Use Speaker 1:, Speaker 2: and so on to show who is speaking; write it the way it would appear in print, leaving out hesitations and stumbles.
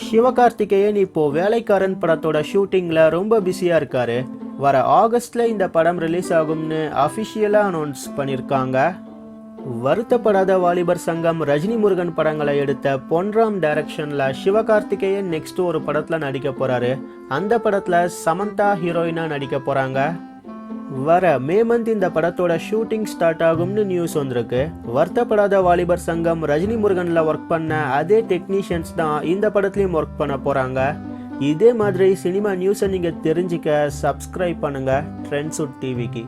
Speaker 1: சிவகார்த்திகேயன் இப்போ வேலைக்காரன் படத்தோட ஷூட்டிங்ல ரொம்ப பிஸியா இருக்காரு. வர ஆகஸ்ட்ல இந்த படம் ரிலீஸ் ஆகும்னு அஃபிஷியலா அனௌன்ஸ் பண்ணியிருக்காங்க. வருத்தப்படாத வாலிபர் சங்கம், ரஜினி முருகன் படங்களை எடுத்த பொன்ராம் டைரக்ஷன்ல சிவகார்த்திகேயன் நெக்ஸ்ட் ஒரு படத்துல நடிக்க போறாரு. அந்த படத்துல சமந்தா ஹீரோயினா நடிக்க போறாங்க. வர மே மந்த் இந்த படத்தோட ஷூட்டிங் ஸ்டார்ட் ஆகும்னு நியூஸ் வந்திருக்கு. வருத்தப்படாத வாலிபர் சங்கம், ரஜினி முருகன்ல ஒர்க் பண்ண அதே டெக்னீஷியன்ஸ் தான் இந்த படத்துலயும் ஒர்க் பண்ண போறாங்க. இதே மாதிரி சினிமா நியூஸை நீங்க தெரிஞ்சுக்க சப்ஸ்கிரைப் பண்ணுங்க ட்ரெண்ட்ஸுட் டிவிக்கு.